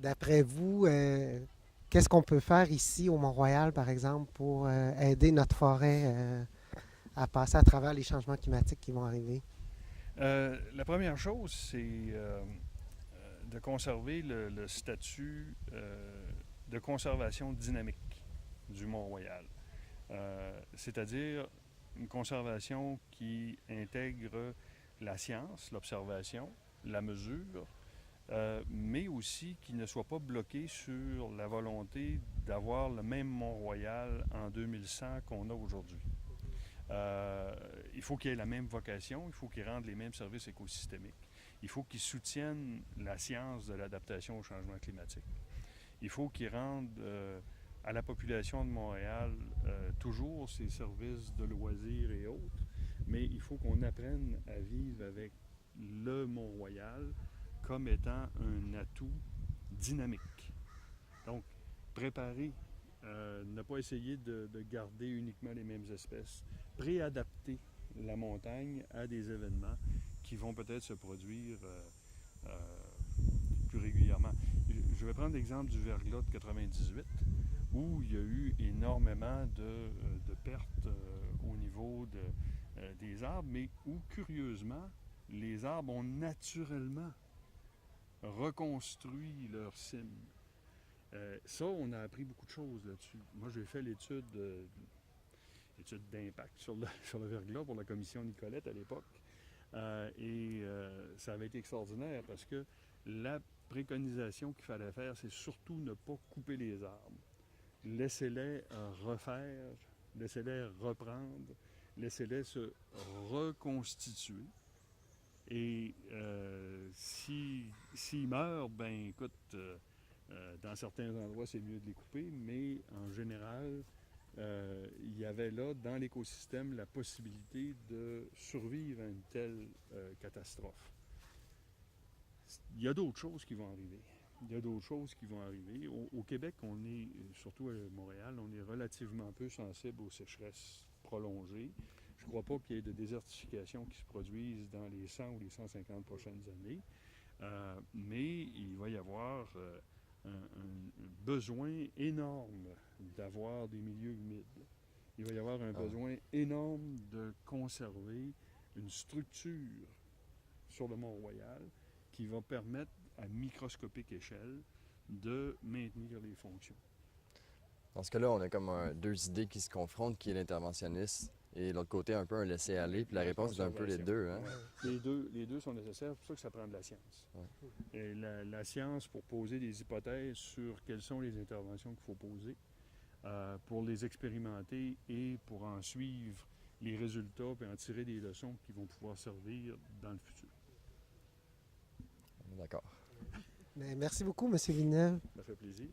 D'après vous, qu'est-ce qu'on peut faire ici au Mont-Royal, par exemple, pour aider notre forêt à passer à travers les changements climatiques qui vont arriver? La première chose, c'est de conserver le statut de conservation dynamique du Mont-Royal. C'est-à-dire une conservation qui intègre la science, l'observation, la mesure, mais aussi qui ne soit pas bloquée sur la volonté d'avoir le même Mont-Royal en 2100 qu'on a aujourd'hui. Il faut qu'il ait la même vocation, il faut qu'il rende les mêmes services écosystémiques. Il faut qu'il soutienne la science de l'adaptation au changement climatique. Il faut qu'il rende à la population de Montréal toujours ses services de loisirs et autres, mais il faut qu'on apprenne à vivre avec le Mont-Royal comme étant un atout dynamique. Donc, préparer, ne pas essayer de garder uniquement les mêmes espèces, préadapter la montagne à des événements qui vont peut-être se produire plus régulièrement. Je vais prendre l'exemple du verglas de 98, où il y a eu énormément de pertes au niveau des arbres, mais où, curieusement, les arbres ont naturellement reconstruit leur cime. Ça, on a appris beaucoup de choses là-dessus. Moi, j'ai fait l'étude d'impact sur le verglas pour la commission Nicolette à l'époque. Ça avait été extraordinaire parce que la préconisation qu'il fallait faire, c'est surtout ne pas couper les arbres. Laissez-les refaire, laissez-les reprendre, laissez-les se reconstituer. Et s'ils meurent, ben écoute, dans certains endroits, c'est mieux de les couper, mais en général, il y avait là, dans l'écosystème, la possibilité de survivre à une telle catastrophe. Il y a d'autres choses qui vont arriver. Il y a d'autres choses qui vont arriver. Au Québec, on est, surtout à Montréal, on est relativement peu sensible aux sécheresses prolongées. Je ne crois pas qu'il y ait de désertification qui se produise dans les 100 ou les 150 prochaines années. Mais il va y avoir un besoin énorme d'avoir des milieux humides. Il va y avoir un Ah, besoin énorme de conserver une structure sur le Mont-Royal qui va permettre à microscopique échelle de maintenir les fonctions. dans ce cas-là, on a comme deux idées qui se confrontent, qui est l'interventionniste et l'autre côté un peu un laisser-aller. Puis la La réponse est un peu les conservation. deux, hein? Ouais. Les deux sont nécessaires, c'est pour ça que ça prend de la science. Ouais. Et la science pour poser des hypothèses sur quelles sont les interventions qu'il faut poser, pour les expérimenter et pour en suivre les résultats et en tirer des leçons qui vont pouvoir servir dans le futur. D'accord. Mais merci beaucoup, M. Villeneuve. Ça fait plaisir.